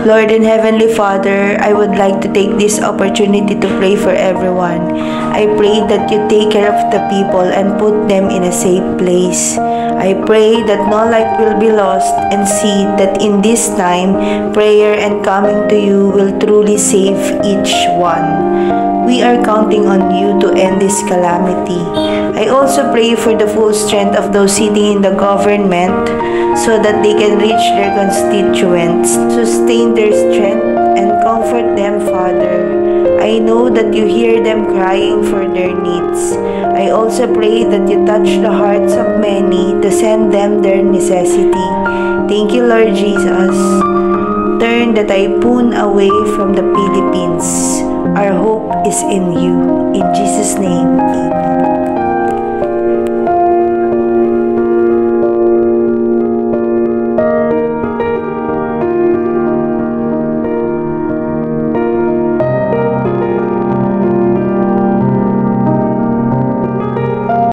Lord and Heavenly Father, I would like to take this opportunity to pray for everyone. I pray that you take care of the people and put them in a safe place. I pray that no life will be lost, and see that in this time, prayer and coming to you will truly save each one. We are counting on you to end this calamity. I also pray for the full strength of those sitting in the government so that they can reach their constituents. Sustain their strength and comfort them, Father. I know that you hear them crying for their needs. I also pray that you touch the hearts of many to send them their necessity. Thank you, Lord Jesus. Turn the typhoon away from the Philippines. Our hope is in you. In Jesus' name, amen.